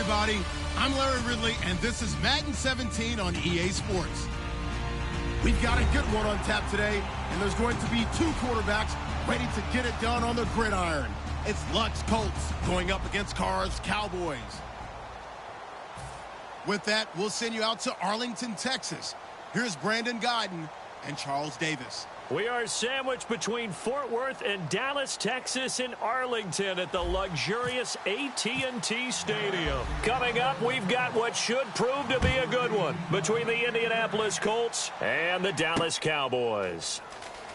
everybody. I'm Larry Ridley, and this is Madden 17 on EA Sports. We've got a good one on tap today, and there's going to be two quarterbacks ready to get it done on the gridiron. It's Lux Colts going up against Carr's Cowboys. With that, we'll send you out to Arlington, Texas. Here's Brandon Guyton and Charles Davis. We are sandwiched between Fort Worth and Dallas, Texas, in Arlington at the luxurious AT&T Stadium. Coming up, we've got what should prove to be a good one between the Indianapolis Colts and the Dallas Cowboys.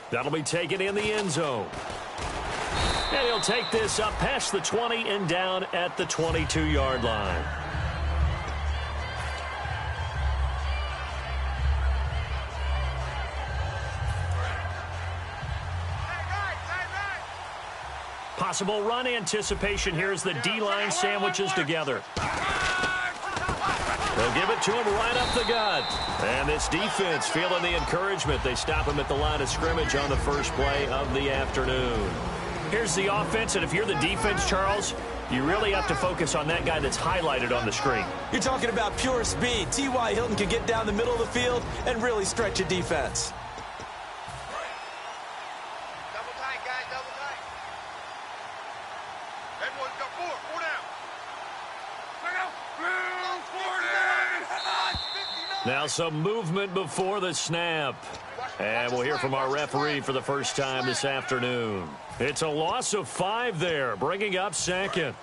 That'll be taken in the end zone. And he'll take this up past the 20 and down at the 22-yard line. Possible run anticipation here as the D-line sandwiches together. They'll give it to him right up the gut. And this defense feeling the encouragement. They stop him at the line of scrimmage on the first play of the afternoon. Here's the offense, and if you're the defense, Charles, you really have to focus on that guy that's highlighted on the screen. You're talking about pure speed. T.Y. Hilton can get down the middle of the field and really stretch a defense. Now some movement before the snap. And we'll hear from our referee for the first time this afternoon. It's a loss of 5 there, bringing up second.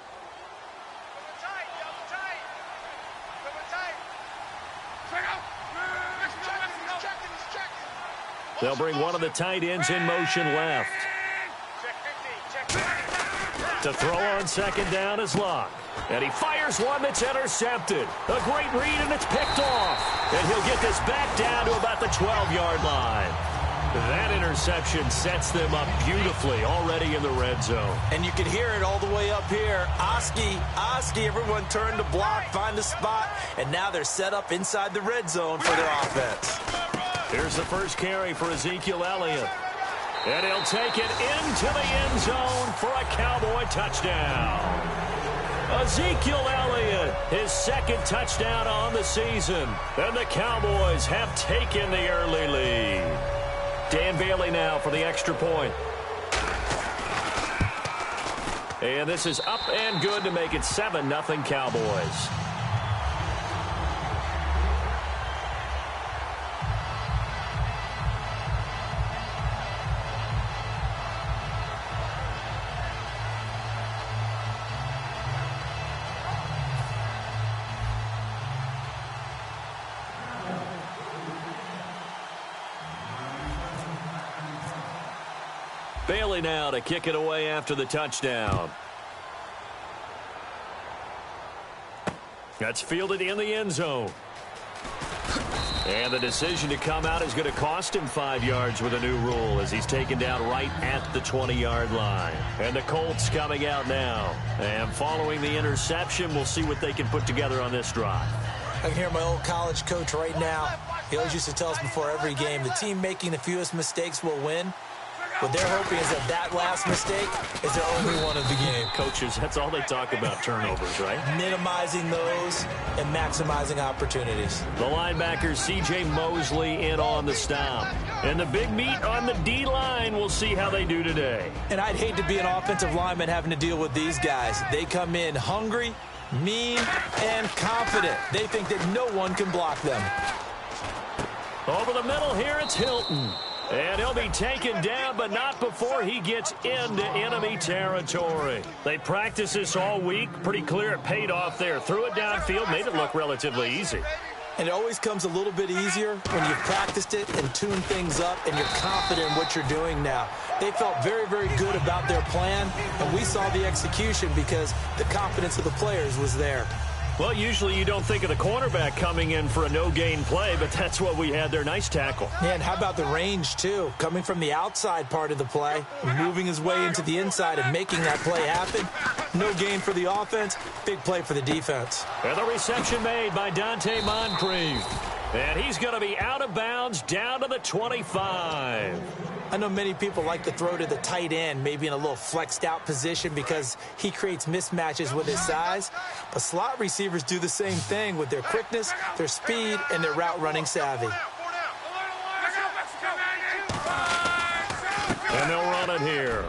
They'll bring one of the tight ends in motion left. To throw on second down is Locke. And he fires one that's intercepted. A great read, and it's picked off. And he'll get this back down to about the 12-yard line. That interception sets them up beautifully already in the red zone. And you can hear it all the way up here. Oski, everyone turned to block, find a spot, and now they're set up inside the red zone for their offense. Here's the first carry for Ezekiel Elliott. And he'll take it into the end zone for a Cowboy touchdown. Ezekiel Elliott, his second touchdown on the season. And the Cowboys have taken the early lead. Dan Bailey now for the extra point. And this is up and good to make it 7-0 Cowboys. Bailey now to kick it away after the touchdown. That's fielded in the end zone. And the decision to come out is going to cost him 5 yards with a new rule as he's taken down right at the 20-yard line. And the Colts coming out now. And following the interception, we'll see what they can put together on this drive. I can hear my old college coach right now. He always used to tell us before every game, the team making the fewest mistakes will win. What they're hoping is that last mistake is their only one of the game. Coaches, that's all they talk about, turnovers, right? Minimizing those and maximizing opportunities. The linebacker, C.J. Mosley, in on the stop. And the big meat on the D-line, we'll see how they do today. And I'd hate to be an offensive lineman having to deal with these guys. They come in hungry, mean, and confident. They think that no one can block them. Over the middle here, it's Hilton. And he'll be taken down, but not before he gets into enemy territory. They practiced this all week. Pretty clear it paid off there. Threw it downfield, made it look relatively easy. And it always comes a little bit easier when you've practiced it and tuned things up and you're confident in what you're doing now. They felt very, very good about their plan, and we saw the execution because the confidence of the players was there. Well, usually you don't think of the cornerback coming in for a no-gain play, but that's what we had there. Nice tackle. And how about the range, too? Coming from the outside part of the play, moving his way into the inside and making that play happen. No gain for the offense, big play for the defense. And the reception made by Dante Moncrief. And he's going to be out of bounds down to the 25. I know many people like to throw to the tight end, maybe in a little flexed out position because he creates mismatches with his size. But slot receivers do the same thing with their quickness, their speed, and their route running savvy. And they'll run it here.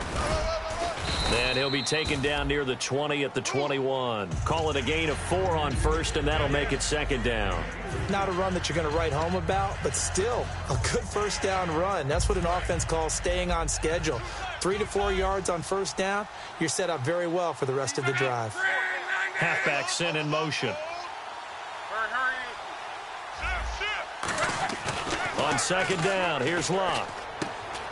And he'll be taken down near the 20 at the 21. Call it a gain of 4 on first, and that'll make it second down. Not a run that you're going to write home about, but still a good first down run. That's what an offense calls staying on schedule. 3 to 4 yards on first down, you're set up very well for the rest of the drive. Halfback sent in motion. On second down, here's Locke.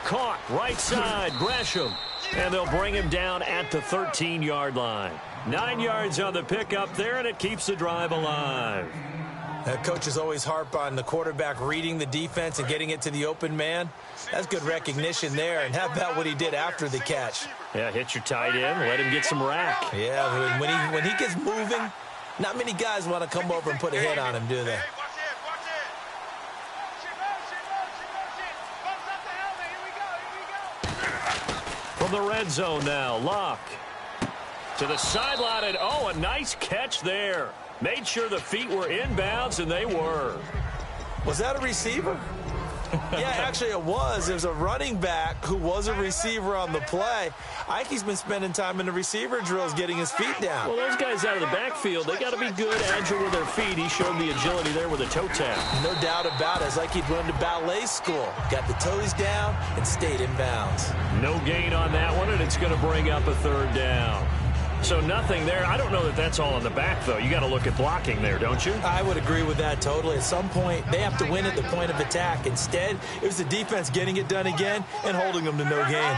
Caught right side, Gresham. And they'll bring him down at the 13-yard line. 9 yards on the pickup there, and it keeps the drive alive. Coaches always harp on the quarterback reading the defense and getting it to the open man. That's good recognition there. And how about what he did after the catch? Yeah, hit your tight end, let him get some rack. Yeah, when he gets moving, not many guys want to come over and put a hit on him, do they? From the red zone now, Locke. To the sideline, and a nice catch there. Made sure the feet were inbounds, and they were. Was that a receiver? Yeah, actually it was. It was a running back who was a receiver on the play. I think he's been spending time in the receiver drills getting his feet down. Well, those guys out of the backfield, they got to be good, agile with their feet. He showed the agility there with a toe tap. No doubt about it. It's like he'd run to ballet school. Got the toes down and stayed in bounds. No gain on that one, and it's going to bring up a third down. So nothing there. I don't know that that's all in the back, though. You got to look at blocking there, don't you? I would agree with that totally. At some point, they have to win at the point of attack. Instead, it was the defense getting it done again and holding them to no gain.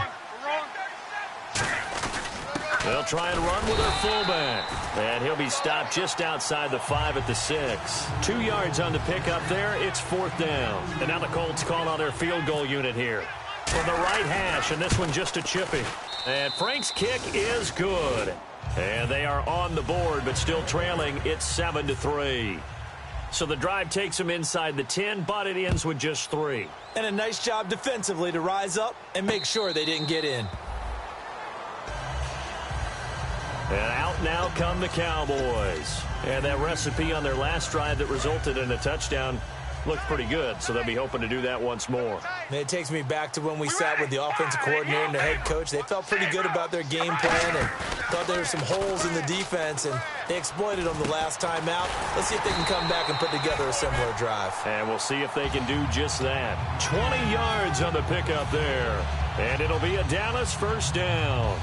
They'll try and run with their fullback. And he'll be stopped just outside the 5 at the 6. 2 yards on the pickup there. It's fourth down. And now the Colts call on their field goal unit here. From the right hash, and this one just a chippy. And Frank's kick is good. And they are on the board, but still trailing. It's 7-3. So the drive takes them inside the 10, but it ends with just 3. And a nice job defensively to rise up and make sure they didn't get in. And out now come the Cowboys. And that recipe on their last drive that resulted in a touchdown looked pretty good, so they'll be hoping to do that once more. And it takes me back to when we sat with the offensive coordinator and the head coach. They felt pretty good about their game plan and thought there were some holes in the defense, and they exploited them the last time out. Let's see if they can come back and put together a similar drive. And we'll see if they can do just that. 20 yards on the pickup there. And it'll be a Dallas first down.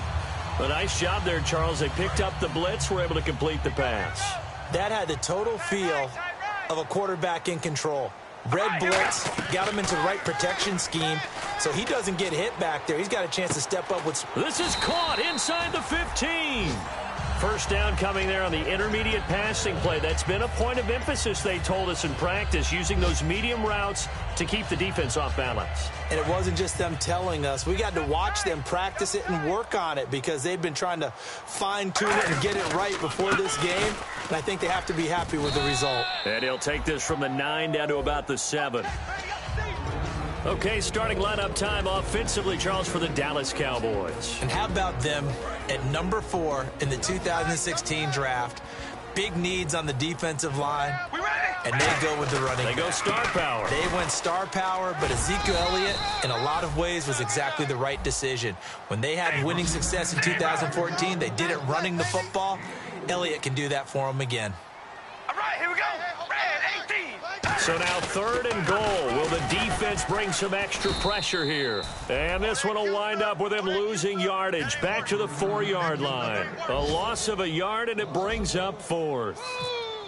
A nice job there, Charles. They picked up the blitz, were able to complete the pass. That had the total feel of a quarterback in control. Red blitz, got him into the right protection scheme, so he doesn't get hit back there. He's got a chance to step up with... This is caught inside the 15. First down coming there on the intermediate passing play. That's been a point of emphasis, they told us in practice, using those medium routes to keep the defense off balance. And it wasn't just them telling us. We got to watch them practice it and work on it because they've been trying to fine-tune it and get it right before this game. And I think they have to be happy with the result. And he'll take this from the 9 down to about the 7. Okay, starting lineup time offensively, Charles, for the Dallas Cowboys. And how about them at number 4 in the 2016 draft? Big needs on the defensive line, and they go with the running back. They go star power. They went star power, but Ezekiel Elliott, in a lot of ways, was exactly the right decision. When they had winning success in 2014, they did it running the football. Elliott can do that for them again. All right, here we go. Red 18. So now 3rd and goal. Will the defense bring some extra pressure here? And this one will wind up with him losing yardage back to the 4-yard line. A loss of a yard, and it brings up 4th.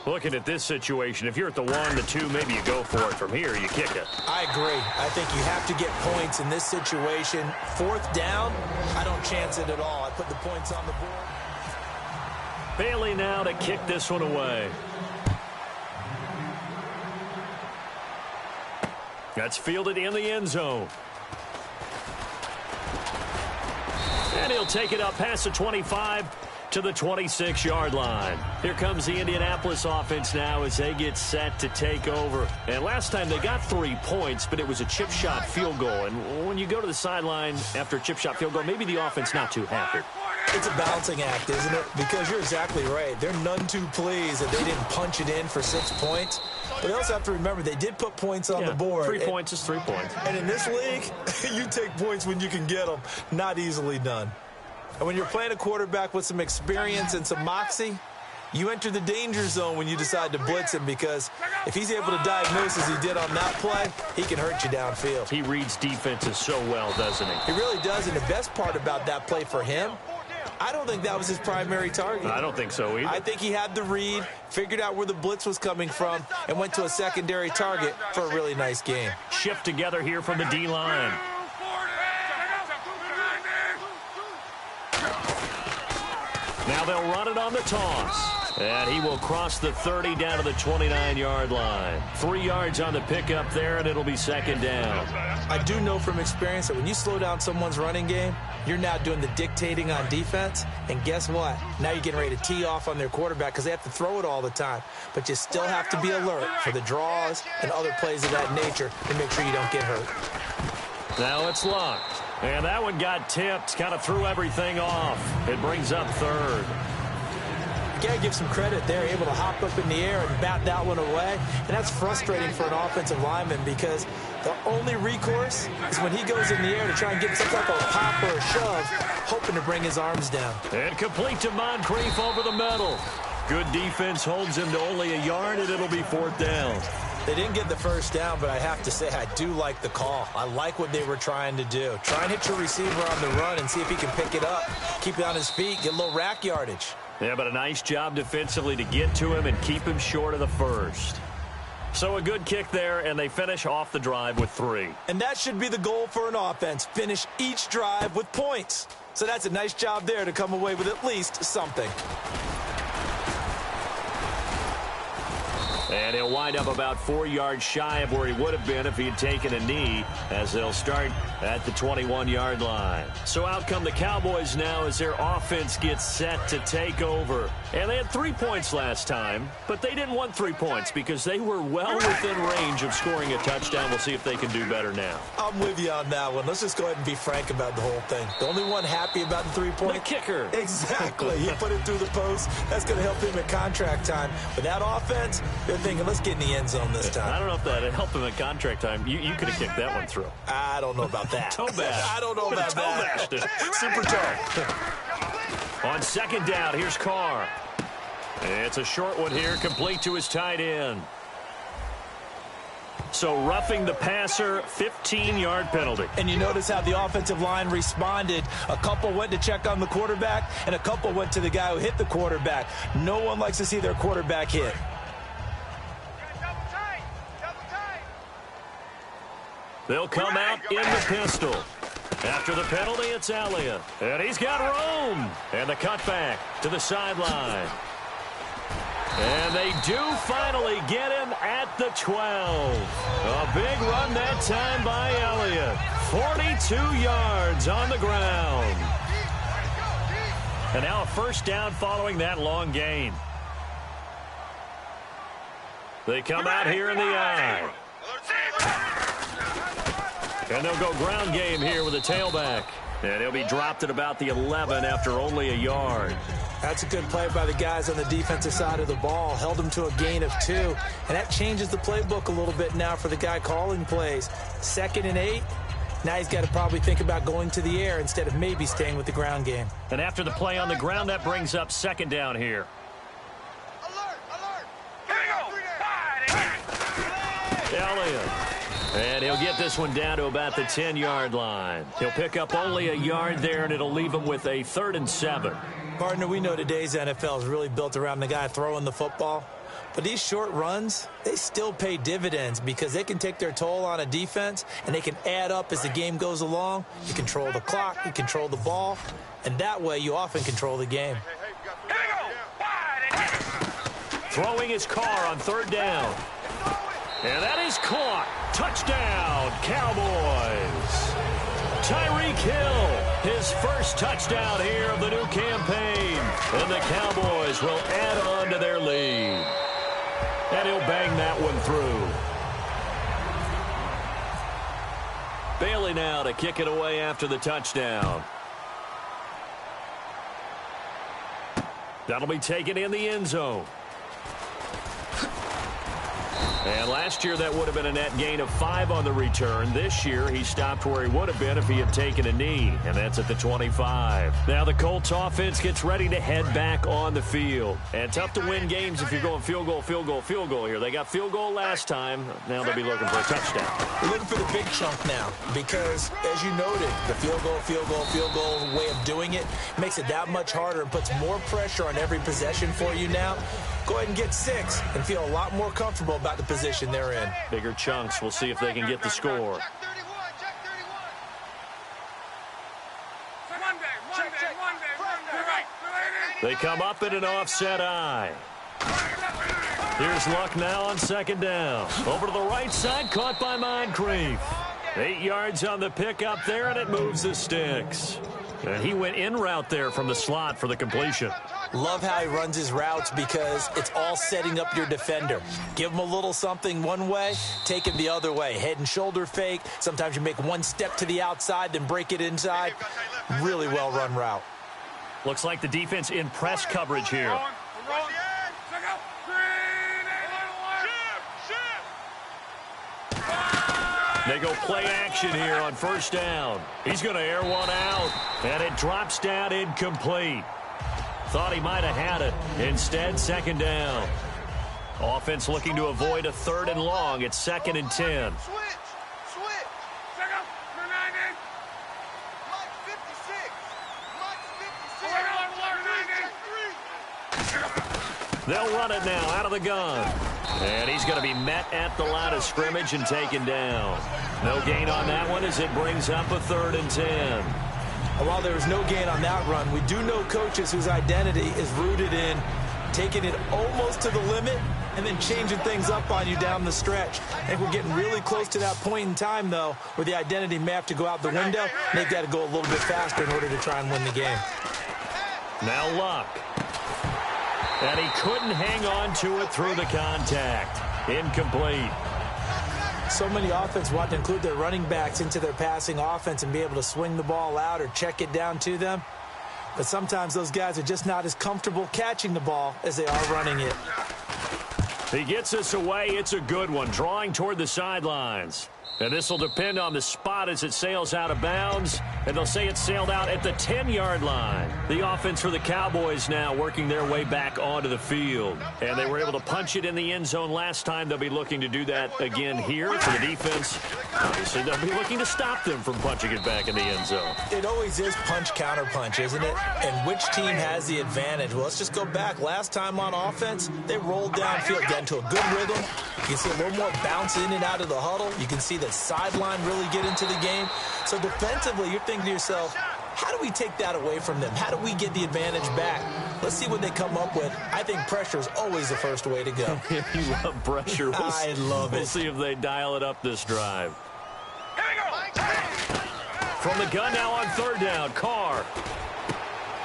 Looking at this situation, if you're at the 1, the 2, maybe you go for it. From here, you kick it. I agree. I think you have to get points in this situation. 4th down, I don't chance it at all. I put the points on the board. Bailey now to kick this one away. That's fielded in the end zone. And he'll take it up past the 25 to the 26-yard line. Here comes the Indianapolis offense now as they get set to take over. And last time they got 3 points, but it was a chip shot field goal. And when you go to the sideline after a chip shot field goal, maybe the offense not too happy. It's a balancing act, isn't it? Because you're exactly right. They're none too pleased that they didn't punch it in for 6 points. But they also have to remember they did put points on the board. 3 points is 3 points. And in this league, you take points when you can get them. Not easily done. And when you're playing a quarterback with some experience and some moxie, you enter the danger zone when you decide to blitz him, because if he's able to diagnose as he did on that play, he can hurt you downfield. He reads defenses so well, doesn't he? He really does, and the best part about that play for him, I don't think that was his primary target. I don't think so either. I think he had the read, figured out where the blitz was coming from, and went to a secondary target for a really nice game. Shift together here from the D-line. Now they'll run it on the toss. And he will cross the 30 down to the 29-yard line. 3 yards on the pickup there, and it'll be second down. I do know from experience that when you slow down someone's running game, you're now doing the dictating on defense. And guess what? Now you're getting ready to tee off on their quarterback because they have to throw it all the time. But you still have to be alert for the draws and other plays of that nature to make sure you don't get hurt. Now it's locked. And that one got tipped, kind of threw everything off. It brings up third. You got to give some credit there, able to hop up in the air and bat that one away. And that's frustrating for an offensive lineman because the only recourse is when he goes in the air to try and get some type of pop or a shove, hoping to bring his arms down. And complete to Moncrief over the middle. Good defense holds him to only a yard, and it'll be fourth down. They didn't get the first down, but I have to say I do like the call. I like what they were trying to do. Try and hit your receiver on the run and see if he can pick it up, keep it on his feet, get a little rack yardage. Yeah, but a nice job defensively to get to him and keep him short of the first. So a good kick there, and they finish off the drive with 3. And that should be the goal for an offense, finish each drive with points. So that's a nice job there to come away with at least something. And he'll wind up about 4 yards shy of where he would have been if he had taken a knee, as they'll start at the 21-yard line. So out come the Cowboys now as their offense gets set to take over. And they had 3 points last time, but they didn't want 3 points because they were well within range of scoring a touchdown. We'll see if they can do better now. I'm with you on that one. Let's just go ahead and be frank about the whole thing. The only one happy about the 3-point? The kicker. Exactly. He put it through the post. That's going to help him at contract time. But that offense, they're thinking, let's get in the end zone this time. I don't know if that helped him at contract time. You could have kicked that one through. I don't know about that. Toe bash. I don't know about that. Super toe. On second down, here's Carr. It's a short one here, complete to his tight end. So roughing the passer, 15-yard penalty. And you notice how the offensive line responded. A couple went to check on the quarterback, and a couple went to the guy who hit the quarterback. No one likes to see their quarterback hit. They'll come out in the pistol. After the penalty, it's Elliott. And he's got room. And the cutback to the sideline. And they do finally get him at the 12. A big run that time by Elliott. 42 yards on the ground. And now a first down following that long gain. They come out here in the eye. And they'll go ground game here with a tailback. And he'll be dropped at about the 11 after only a yard. That's a good play by the guys on the defensive side of the ball. Held them to a gain of 2. And that changes the playbook a little bit now for the guy calling plays. 2nd and 8. Now he's got to probably think about going to the air instead of maybe staying with the ground game. And after the play on the ground, that brings up second down here. Alert! Here we go! Elliott. And he'll get this one down to about the 10-yard line. He'll pick up only a yard there, and it'll leave him with a 3rd and 7. Partner, we know today's NFL is really built around the guy throwing the football. But these short runs, they still pay dividends because they can take their toll on a defense, and they can add up as the game goes along. You control the clock, you control the ball, and that way you often control the game. Here we go! Throwing his car on 3rd down. And that is caught. Touchdown, Cowboys. Tyreek Hill His first touchdown here of the new campaign. And the Cowboys will add on to their lead. And he'll bang that one through. Bailey now to kick it away after the touchdown. That'll be taken in the end zone. And last year that would have been a net gain of 5 on the return. This year he stopped where he would have been if he had taken a knee, and that's at the 25. Now the Colts offense gets ready to head back on the field. And tough to win games if you're going field goal, field goal, field goal here. They got field goal last time. Now they'll be looking for a touchdown. We're looking for the big chunk now because, as you noted, the field goal, field goal, field goal way of doing it makes it that much harder and puts more pressure on every possession for you now. Go ahead and get 6 and feel a lot more comfortable about the position they're in. Bigger chunks. We'll see if they can get the score. They come up in an offset eye. Here's Luck now on second down. Over to the right side, caught by Moncrief. 8 yards on the pickup there, and it moves the sticks. And he went in route there from the slot for the completion. Love how he runs his routes because it's all setting up your defender. Give him a little something one way, take him the other way. Head and shoulder fake. Sometimes you make one step to the outside, then break it inside. Really well-run route. Looks like the defense in press coverage here. They go play action here on first down. He's going to air one out, and it drops down incomplete. Thought he might have had it. Instead, second down. Offense looking to avoid a 3rd and long. It's 2nd and 10. They'll run it now out of the gun. And he's going to be met at the line of scrimmage and taken down. No gain on that one as it brings up a 3rd and 10. And while there was no gain on that run, we do know coaches whose identity is rooted in taking it almost to the limit and then changing things up on you down the stretch. I think we're getting really close to that point in time, though, where the identity may have to go out the window. And they've got to go a little bit faster in order to try and win the game. Now Luck. And he couldn't hang on to it through the contact. Incomplete. So many offenses want to include their running backs into their passing offense and be able to swing the ball out or check it down to them. But sometimes those guys are just not as comfortable catching the ball as they are running it. He gets us away. It's a good one. Drawing toward the sidelines. And this will depend on the spot as it sails out of bounds. And they'll say it sailed out at the 10-yard line. The offense for the Cowboys now working their way back onto the field. And they were able to punch it in the end zone last time. They'll be looking to do that again here for the defense. Obviously, they'll be looking to stop them from punching it back in the end zone. It always is punch-counter-punch, isn't it? And which team has the advantage? Well, let's just go back. Last time on offense, they rolled downfield, got into a good rhythm. You can see a little more bounce in and out of the huddle. You can see the sideline really get into the game. So defensively, you're thinking to yourself, how do we take that away from them? How do we get the advantage back? Let's see what they come up with. I think pressure is always the first way to go. You love pressure. I love it. We'll see if they dial it up this drive. From the gun now on 3rd down, Carr.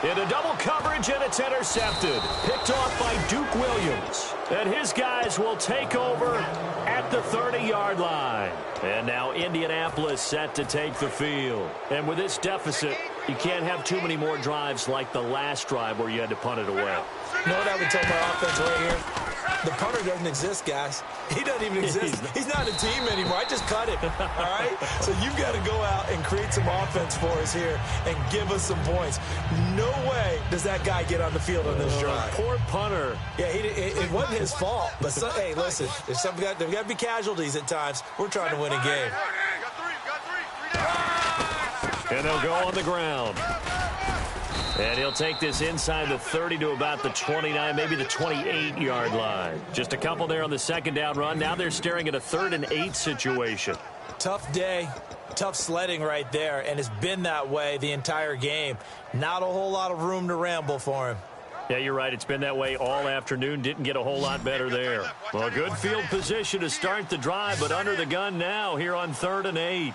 Into double coverage, and it's intercepted. Picked off by Duke Williams. And his guys will take over at the 30-yard line. And now Indianapolis set to take the field. And with this deficit, you can't have too many more drives like the last drive where you had to punt it away. You know what I would tell my offense right here? The punter doesn't exist, guys. He doesn't even exist. He's not a team anymore. I just cut it, all right? So you've got to go out and create some offense for us here and give us some points. No way does that guy get on the field on this drive. Poor punter. Yeah, it wasn't his fault. But, hey, listen, there's got to be casualties at times. We're trying to win a game. And they'll go on the ground. And he'll take this inside the 30 to about the 29, maybe the 28-yard line. Just a couple there on the second down run. Now they're staring at a 3rd and 8 situation. Tough day, tough sledding right there, and it's been that way the entire game. Not a whole lot of room to ramble for him. Yeah, you're right. It's been that way all afternoon. Didn't get a whole lot better there. Well, good field position to start the drive, but under the gun now here on 3rd and 8.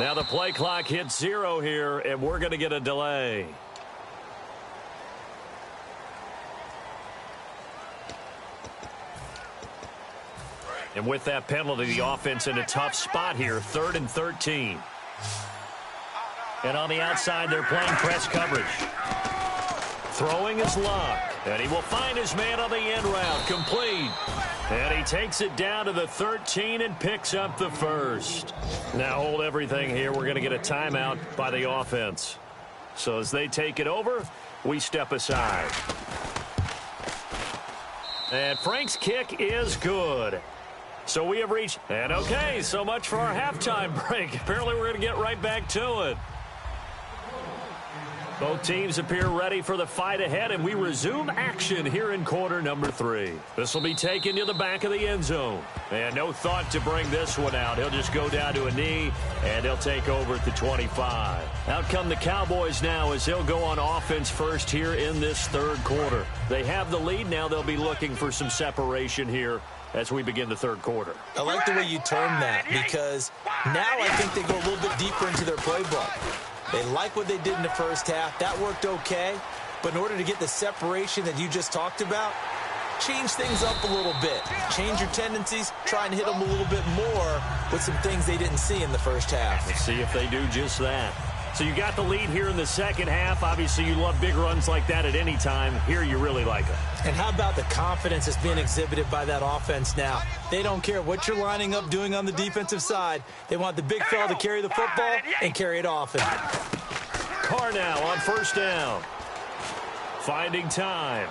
Now the play clock hits 0 here, and we're going to get a delay. And with that penalty, the offense in a tough spot here, 3rd and 13. And on the outside, they're playing press coverage. Throwing his luck, and he will find his man on the end route, complete. And he takes it down to the 13 and picks up the first. Now hold everything here. We're going to get a timeout by the offense. So as they take it over, we step aside. And Frank's kick is good. So we have reached, and okay, so much for our halftime break. Apparently we're going to get right back to it. Both teams appear ready for the fight ahead, and we resume action here in quarter number 3. This will be taken to the back of the end zone. And no thought to bring this one out. He'll just go down to a knee, and he'll take over at the 25. Out come the Cowboys now as they'll go on offense first here in this 3rd quarter. They have the lead. Now they'll be looking for some separation here as we begin the 3rd quarter. I like the way you term that, because now I think they go a little bit deeper into their playbook. They like what they did in the first half. That worked okay. But in order to get the separation that you just talked about, change things up a little bit. Change your tendencies. Try and hit them a little bit more with some things they didn't see in the first half. Let's see if they do just that. So you got the lead here in the second half. Obviously, you love big runs like that at any time. Here, you really like it. And how about the confidence that's being exhibited by that offense now? They don't care what you're lining up doing on the defensive side. They want the big fella to carry the football and carry it often. Carr now on 1st down. Finding time.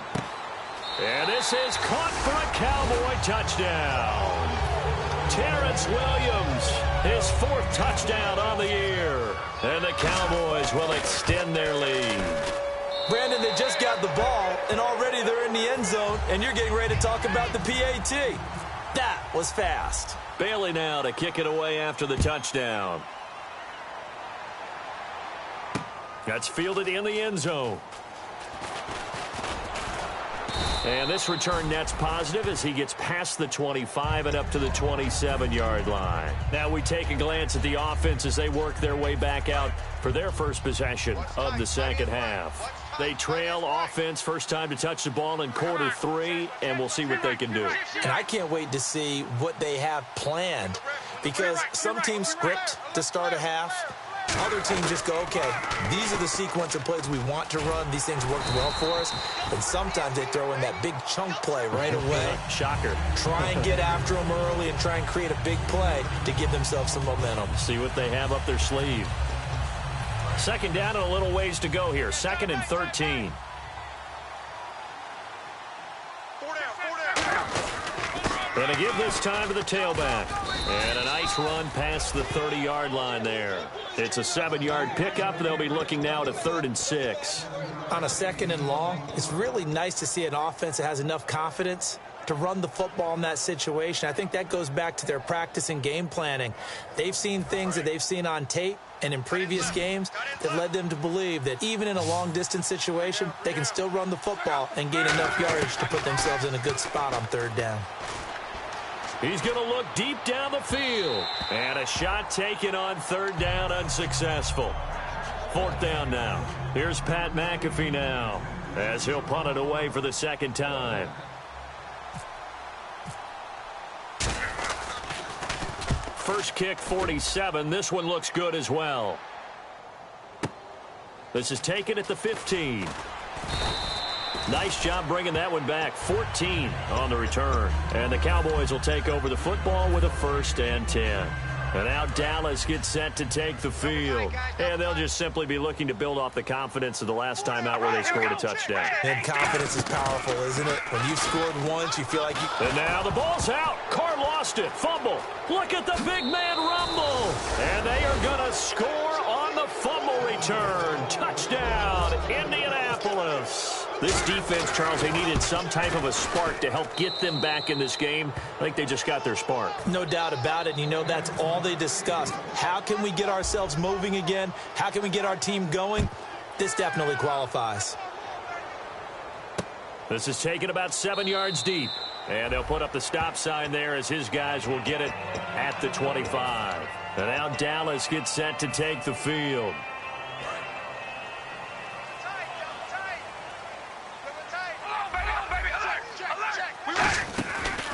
And this is caught for a Cowboy touchdown. Terrence Williams, his 4th touchdown on the year. And the Cowboys will extend their lead. Brandon, they just got the ball, and already they're in the end zone, and you're getting ready to talk about the PAT. That was fast. Bailey now to kick it away after the touchdown. That's fielded in the end zone. And this return net's positive as he gets past the 25 and up to the 27-yard line. Now we take a glance at the offense as they work their way back out for their first possession of the second half. They trail offense, first time to touch the ball in quarter 3, and we'll see what they can do. And I can't wait to see what they have planned, because some teams script to start a half. Other teams just go, okay, these are the sequence of plays we want to run. These things worked well for us. And sometimes they throw in that big chunk play right away. Shocker. Try and get after them early and try and create a big play to give themselves some momentum. See what they have up their sleeve. 2nd down and a little ways to go here. 2nd and 13. And to give this time to the tailback. And a nice run past the 30-yard line there. It's a 7-yard pickup. They'll be looking now to 3rd and 6. On a 2nd and long, it's really nice to see an offense that has enough confidence to run the football in that situation. I think that goes back to their practice and game planning. They've seen things that they've seen on tape and in previous games that led them to believe that even in a long-distance situation, they can still run the football and gain enough yardage to put themselves in a good spot on 3rd down. He's going to look deep down the field. And a shot taken on 3rd down, unsuccessful. 4th down now. Here's Pat McAfee now as he'll punt it away for the 2nd time. First kick, 47. This one looks good as well. This is taken at the 15. Nice job bringing that one back. 14 on the return. And the Cowboys will take over the football with a 1st and 10. And now Dallas gets set to take the field. And they'll just simply be looking to build off the confidence of the last time out where they scored a touchdown. And confidence is powerful, isn't it? When you've scored once, you feel like you... And now the ball's out. Carr lost it. Fumble. Look at the big man rumble. And they are going to score on the fumble return. Touchdown, Indianapolis. This defense, Charles, they needed some type of a spark to help get them back in this game. I think they just got their spark. No doubt about it. And you know that's all they discussed. How can we get ourselves moving again? How can we get our team going? This definitely qualifies. This is taken about 7 yards deep. And they'll put up the stop sign there as his guys will get it at the 25. And now Dallas gets set to take the field.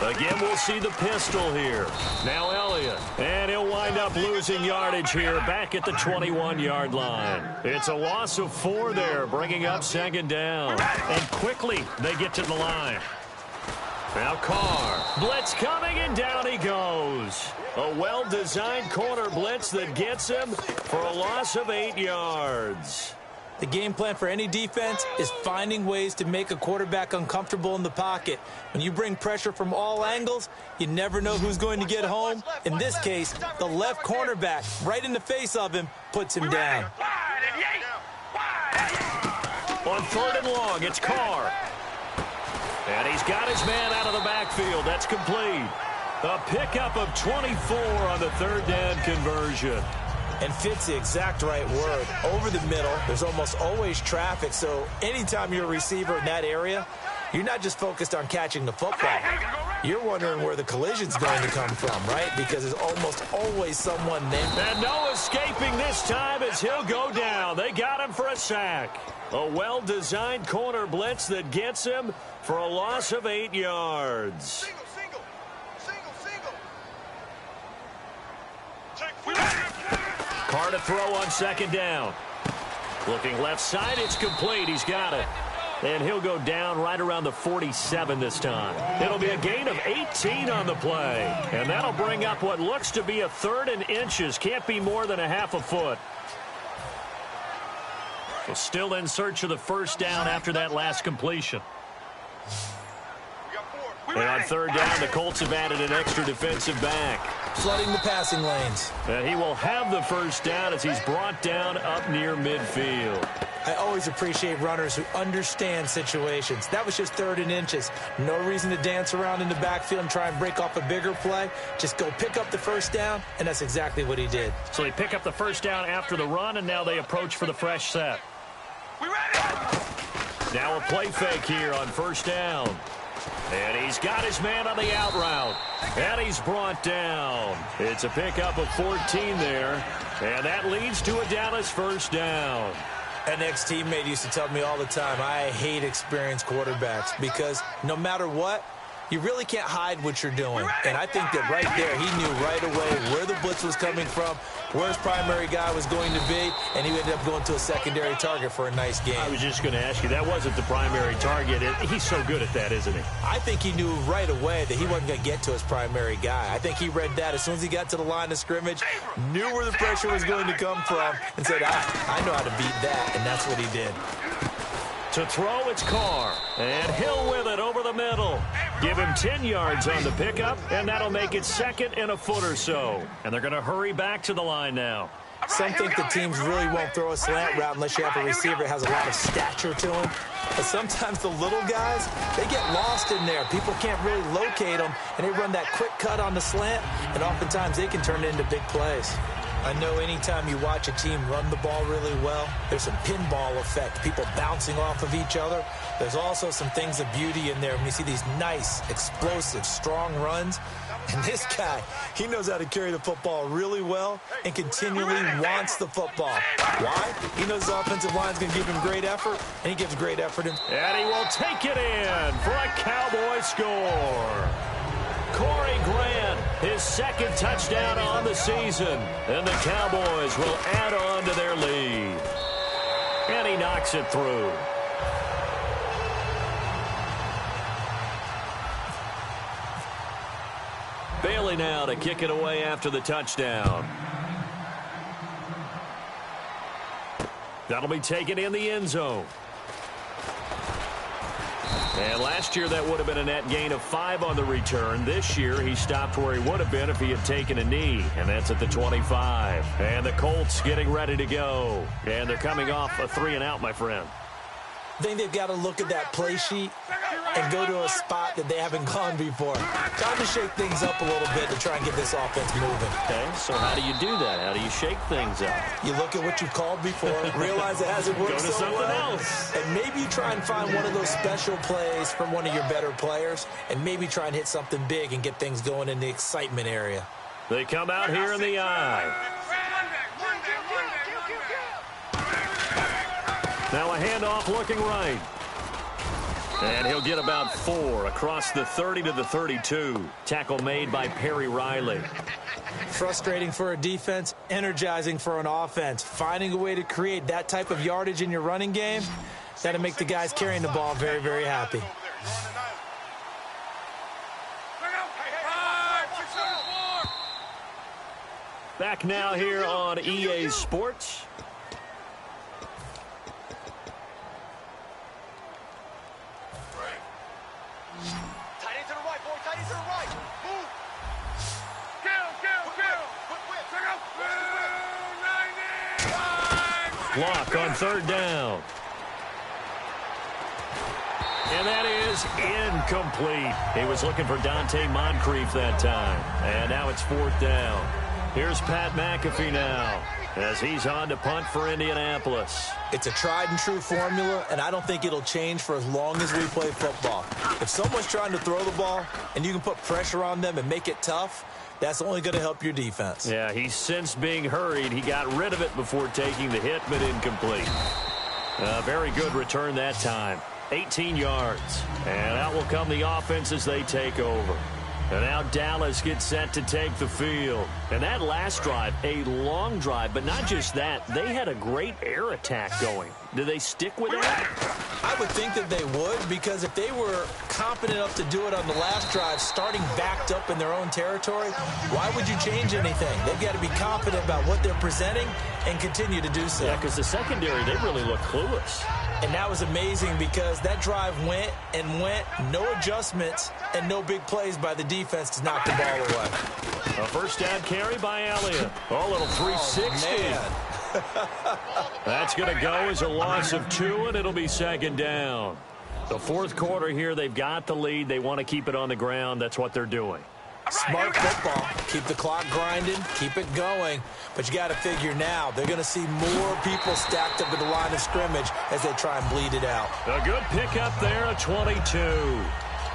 Again, we'll see the pistol here. Now Elliott. And he'll wind up losing yardage here back at the 21-yard line. It's a loss of 4 there, bringing up second down. And quickly, they get to the line. Now Carr. Blitz coming, and down he goes. A well-designed corner blitz that gets him for a loss of 8 yards. The game plan for any defense is finding ways to make a quarterback uncomfortable in the pocket. When you bring pressure from all angles, you never know who's going to get home. In this case, the left cornerback, right in the face of him, puts him down. On 3rd and long, it's Carr. And he's got his man out of the backfield. That's complete. A pickup of 24 on the 3rd down conversion. And fits the exact right word. Over the middle, there's almost always traffic, so anytime you're a receiver in that area, you're not just focused on catching the football. You're wondering where the collision's going to come from, right? Because there's almost always someone there. And no escaping this time as he'll go down. They got him for a sack. A well-designed corner blitz that gets him for a loss of 8 yards. Carr to throw on 2nd down. Looking left side, it's complete. He's got it. And he'll go down right around the 47 this time. It'll be a gain of 18 on the play. And that'll bring up what looks to be a 3rd and inches. Can't be more than a half a foot. So still in search of the 1st down after that last completion. And on 3rd down, the Colts have added an extra defensive back. Flooding the passing lanes. And he will have the 1st down as he's brought down up near midfield. I always appreciate runners who understand situations. That was just 3rd and inches. No reason to dance around in the backfield and try and break off a bigger play. Just go pick up the 1st down, and that's exactly what he did. So they pick up the 1st down after the run, and now they approach for the fresh set. Now a play fake here on 1st down. And he's got his man on the out route. And he's brought down. It's a pickup of 14 there. And that leads to a Dallas 1st down. An ex-teammate used to tell me all the time, I hate experienced quarterbacks because no matter what, you really can't hide what you're doing. And I think that right there, he knew right away where the blitz was coming from, where his primary guy was going to be, and he ended up going to a secondary target for a nice game. I was just going to ask you, that wasn't the primary target. He's so good at that, isn't he? I think he knew right away that he wasn't going to get to his primary guy. I think he read that as soon as he got to the line of scrimmage, knew where the pressure was going to come from, and said, I know how to beat that, and that's what he did. To throw, it's Carr. And Hill with it over the middle. Give him 10 yards on the pickup, and that'll make it 2nd and a foot or so. And they're going to hurry back to the line now. Some think the teams really won't throw a slant route unless you have a receiver that has a lot of stature to him. But sometimes the little guys, they get lost in there. People can't really locate them, and they run that quick cut on the slant, and oftentimes they can turn it into big plays. I know anytime you watch a team run the ball really well, there's some pinball effect, people bouncing off of each other. There's also some things of beauty in there when you see these nice, explosive, strong runs. And this guy, he knows how to carry the football really well and continually wants the football. Why? He knows his offensive line's going to give him great effort, and he gives great effort. And he will take it in for a Cowboy score. Corey Grant, his 2nd touchdown on the season. And the Cowboys will add on to their lead. And he knocks it through. Bailey now to kick it away after the touchdown. That'll be taken in the end zone. And last year that would have been a net gain of 5 on the return. This year he stopped where he would have been if he had taken a knee. And that's at the 25. And the Colts getting ready to go. And they're coming off a 3-and-out, my friend. I think they've got to look at that play sheet and go to a spot that they haven't gone before. Time to shake things up a little bit to try and get this offense moving. Okay, so how do you do that? How do you shake things up? You look at what you've called before, realize it hasn't worked Go to so something well, else. and maybe you try and find one of those special plays from one of your better players, and maybe try and hit something big and get things going in the excitement area. They come out here in the eye. Now a handoff looking right. And he'll get about 4 across the 30 to the 32. Tackle made by Perry Riley. Frustrating for a defense, energizing for an offense. Finding a way to create that type of yardage in your running game, that'll make the guys carrying the ball very, very happy. Back now here on EA Sports. Tight end to the right, boy. Tight end to the right. Move. Block on 3rd down. And that is incomplete. He was looking for Dante Moncrief that time. And now it's 4th down. Here's Pat McAfee now as he's on to punt for Indianapolis. It's a tried and true formula, and I don't think it'll change for as long as we play football. If someone's trying to throw the ball and you can put pressure on them and make it tough, that's only going to help your defense. Yeah, he's since being hurried. He got rid of it before taking the hit, but incomplete. Very good return that time. 18 yards. And out will come the offense as they take over. And now Dallas gets set to take the field. And that last drive, a long drive, but not just that. They had a great air attack going. Do they stick with that? I would think that they would, because if they were confident enough to do it on the last drive, starting backed up in their own territory, why would you change anything? They've got to be confident about what they're presenting and continue to do so. Yeah, because the secondary, they really look clueless. And that was amazing because that drive went and went, no adjustments and no big plays by the defense to knock the ball away. A 1st down carry by Elliott. Oh, little 360. That's going to go as a loss of 2, and it'll be 2nd down. The 4th quarter here, they've got the lead. They want to keep it on the ground. That's what they're doing. Smart football. Keep the clock grinding. Keep it going. But you got to figure now, they're going to see more people stacked up at the line of scrimmage as they try and bleed it out. A good pickup there, a 22.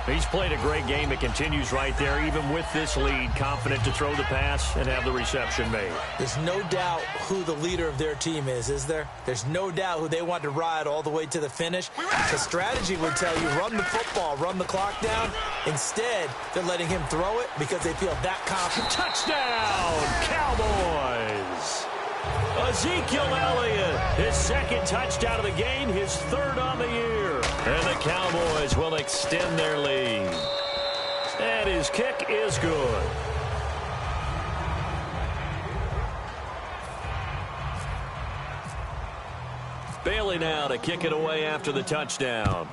He's played a great game. It continues right there, even with this lead, confident to throw the pass and have the reception made. There's no doubt who the leader of their team is there? There's no doubt who they want to ride all the way to the finish. The strategy would tell you, run the football, run the clock down. Instead, they're letting him throw it because they feel that confident. Touchdown, Cowboys! Ezekiel Elliott, his 2nd touchdown of the game, his 3rd on the year. And the Cowboys will extend their lead. And his kick is good. Bailey now to kick it away after the touchdown.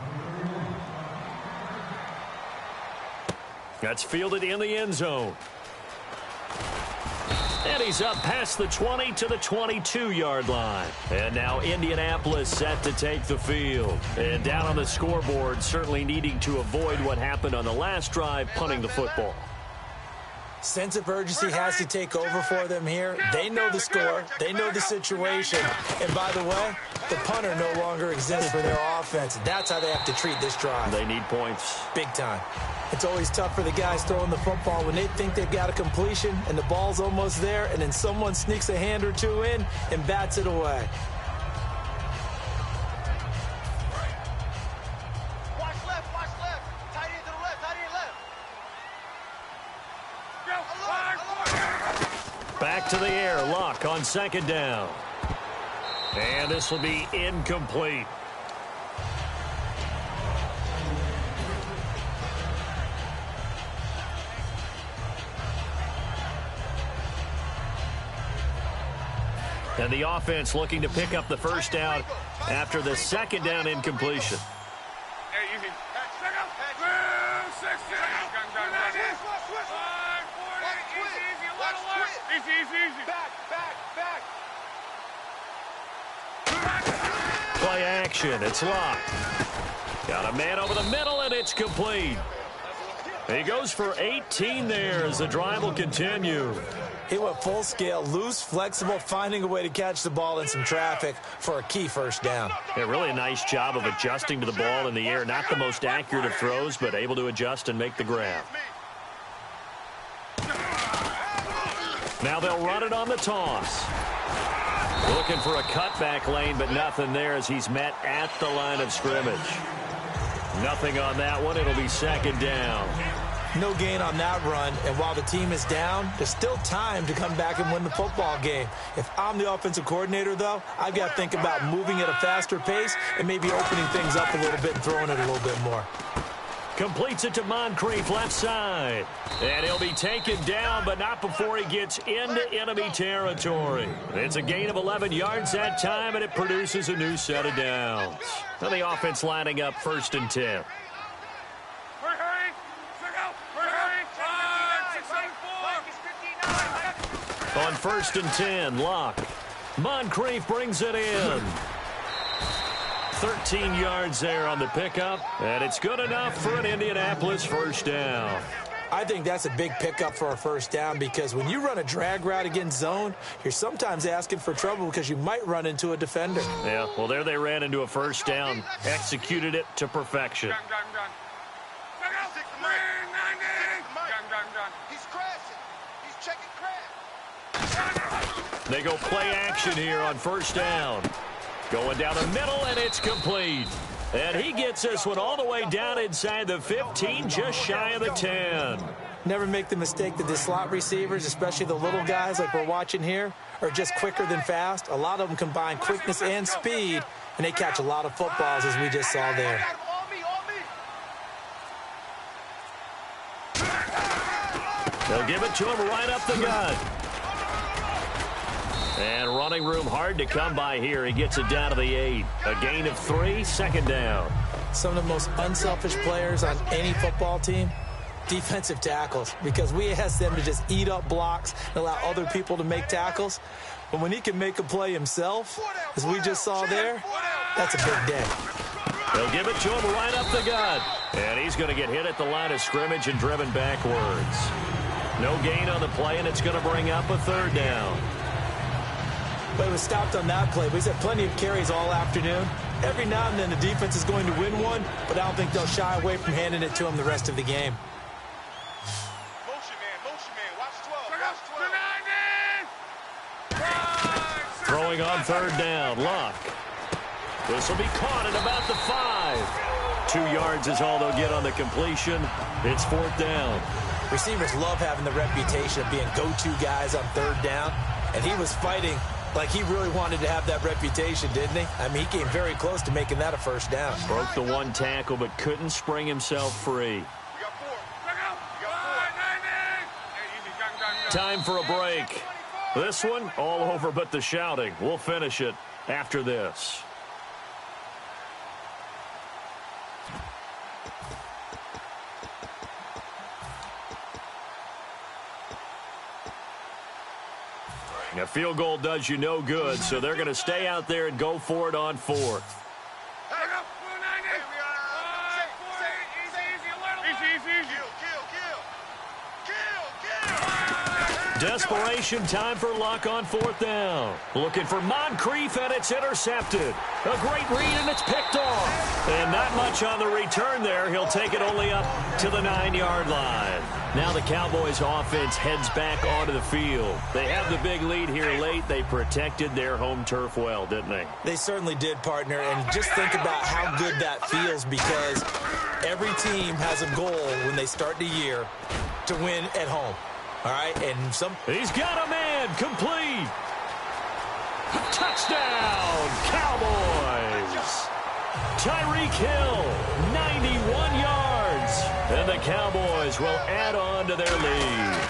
That's fielded in the end zone. And he's up past the 20 to the 22-yard line. And now Indianapolis set to take the field. And down on the scoreboard, certainly needing to avoid what happened on the last drive, punting the football. Sense of urgency has to take over for them here. They know the score. They know the situation. And by the way, the punter no longer exists for their offense. That's how they have to treat this drive. They need points. Big time. It's always tough for the guys throwing the football when they think they've got a completion and the ball's almost there, and then someone sneaks a hand or two in and bats it away. Watch left, watch left. Tight end to the left, tight end left. Back to the air. Luck on 2nd down. And this will be incomplete. And the offense looking to pick up the 1st down after the 2nd down incompletion. Play action. It's locked. Got a man over the middle, and it's complete. He goes for 18 there as the drive will continue. He went full scale, loose, flexible, finding a way to catch the ball in some traffic for a key 1st down. Yeah, really a nice job of adjusting to the ball in the air. Not the most accurate of throws, but able to adjust and make the grab. Now they'll run it on the toss. Looking for a cutback lane, but nothing there as he's met at the line of scrimmage. Nothing on that one. It'll be second down. No gain on that run, and while the team is down, there's still time to come back and win the football game. If I'm the offensive coordinator, though, I've got to think about moving at a faster pace and maybe opening things up a little bit and throwing it a little bit more. Completes it to Moncrief, left side. And he'll be taken down, but not before he gets into enemy territory. It's a gain of 11 yards that time, and it produces a new set of downs. Now the offense lining up 1st and 10. On 1st and 10, Luck. Moncrief brings it in. 13 yards there on the pickup, and it's good enough for an Indianapolis first down. I think that's a big pickup for a first down because when you run a drag route against zone, you're sometimes asking for trouble because you might run into a defender. Yeah, well, there they ran into a first down, executed it to perfection. They go play action here on first down. Going down the middle, and it's complete. And he gets this one all the way down inside the 15, just shy of the 10. Never make the mistake that the slot receivers, especially the little guys like we're watching here, are just quicker than fast. A lot of them combine quickness and speed, and they catch a lot of footballs, as we just saw there. They'll give it to him right up the gut. And running room hard to come by here. He gets it down to the 8. A gain of 3, second down. Some of the most unselfish players on any football team, defensive tackles, because we ask them to just eat up blocks and allow other people to make tackles. But when he can make a play himself, as we just saw there, that's a big day. They'll give it to him right up the gut. And he's going to get hit at the line of scrimmage and driven backwards. No gain on the play, and it's going to bring up a third down. But it was stopped on that play. He's had plenty of carries all afternoon. Every now and then the defense is going to win one, but I don't think they'll shy away from handing it to him the rest of the game. Motion man, watch 12, Throwing on third down, Luck. This will be caught at about the 5. 2 yards is all they'll get on the completion. It's 4th down. Receivers love having the reputation of being go-to guys on third down, and he was fighting like he really wanted to have that reputation, didn't he? I mean, he came very close to making that a first down. Broke the one tackle, but couldn't spring himself free. Time for a break. This one, all over but the shouting. We'll finish it after this. A field goal does you no good, so they're going to stay out there and go for it on 4th. Desperation time for Luck on 4th down. Looking for Moncrief, and it's intercepted. A great read, and it's picked off. And not much on the return there. He'll take it only up to the 9-yard line. Now the Cowboys offense heads back onto the field. They have the big lead here late. They protected their home turf well, didn't they? They certainly did, partner. And just think about how good that feels, because every team has a goal when they start the year to win at home. All right, and he's got a man, complete. Touchdown, Cowboys. Tyreek Hill, 91 yards. And the Cowboys will add on to their lead.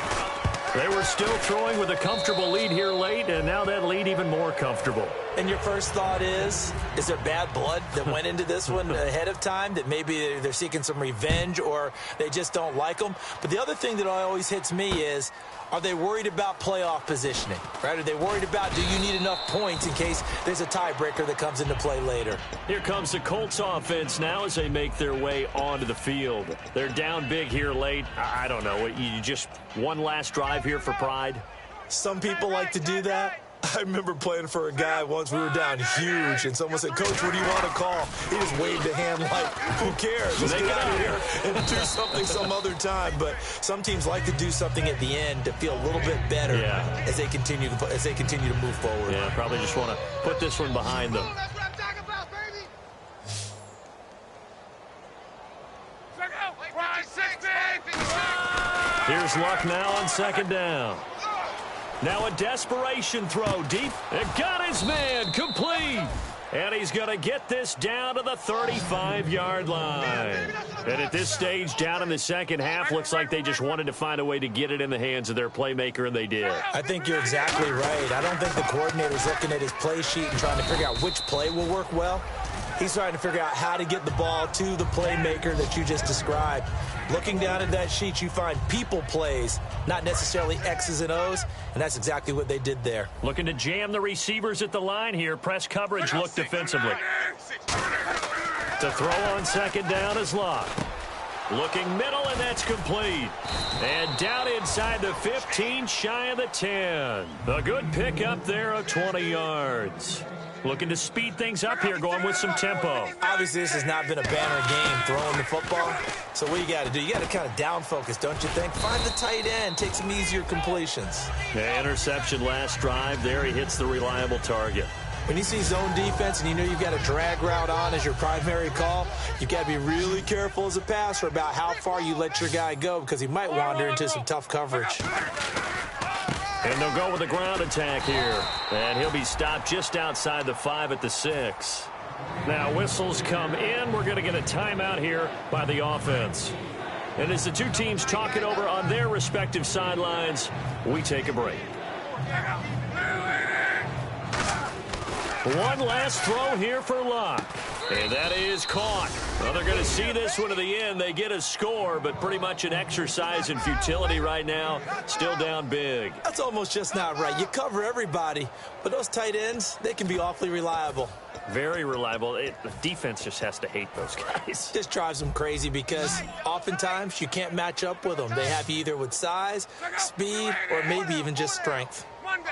They were still throwing with a comfortable lead here late, and now that lead even more comfortable. And your first thought is there bad blood that went into this one ahead of time, that maybe they're seeking some revenge or they just don't like them? But the other thing that always hits me is, are they worried about playoff positioning, right? Are they worried about, do you need enough points in case there's a tiebreaker that comes into play later? Here comes the Colts offense now as they make their way onto the field. They're down big here late. I don't know. You just one last drive here for pride? Some people like to do that. I remember playing for a guy once. We were down huge, and someone said, "Coach, what do you want to call?" He just waved a hand like, "Who cares? Let's get out of here and do something some other time." But some teams like to do something at the end to feel a little bit better as they continue to move forward. Yeah, probably just want to put this one behind them. That's what I'm talking about, baby. Here's Luck now on second down. Now a desperation throw deep. It got his man complete. And he's going to get this down to the 35-yard line. And at this stage, down in the second half, looks like they just wanted to find a way to get it in the hands of their playmaker, and they did. I think you're exactly right. I don't think the coordinator's looking at his play sheet and trying to figure out which play will work well. He's trying to figure out how to get the ball to the playmaker that you just described. Looking down at that sheet, you find people plays, not necessarily X's and O's, and that's exactly what they did there. Looking to jam the receivers at the line here. Press coverage, look defensively. To throw on second down is Luck. Looking middle, and that's complete. And down inside the 15, shy of the 10. A good pickup there of 20 yards. Looking to speed things up here, going with some tempo. Obviously, this has not been a banner game throwing the football. So what you got to do, you got to kind of down focus, don't you think? Find the tight end, take some easier completions. Yeah, interception last drive. There he hits the reliable target. When you see zone defense and you know you've got a drag route on as your primary call, you've got to be really careful as a passer about how far you let your guy go because he might wander into some tough coverage. And they'll go with a ground attack here. And he'll be stopped just outside the 5 at the 6. Now whistles come in. We're going to get a timeout here by the offense. And as the two teams talk it over on their respective sidelines, we take a break. One last throw here for Luck. And that is caught. Well, they're going to see this one to the end. They get a score, but pretty much an exercise in futility right now. Still down big. That's almost just not right. You cover everybody, but those tight ends, they can be awfully reliable. Very reliable. The defense just has to hate those guys. This drives them crazy because oftentimes you can't match up with them. They have you either with size, speed, or maybe even just strength. Monday.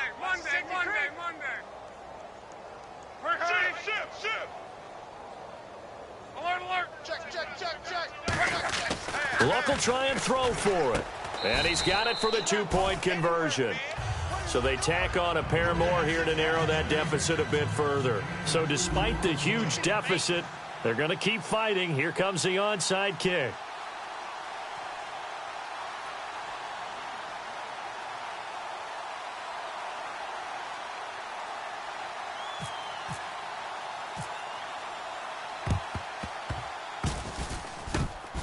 Shift. Alert. Check. Luck will try and throw for it. And he's got it for the 2-point conversion. So they tack on a pair more here to narrow that deficit a bit further. So despite the huge deficit, they're going to keep fighting. Here comes the onside kick.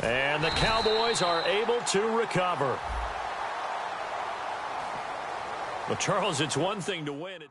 And the Cowboys are able to recover. Well, Charles, it's one thing to win.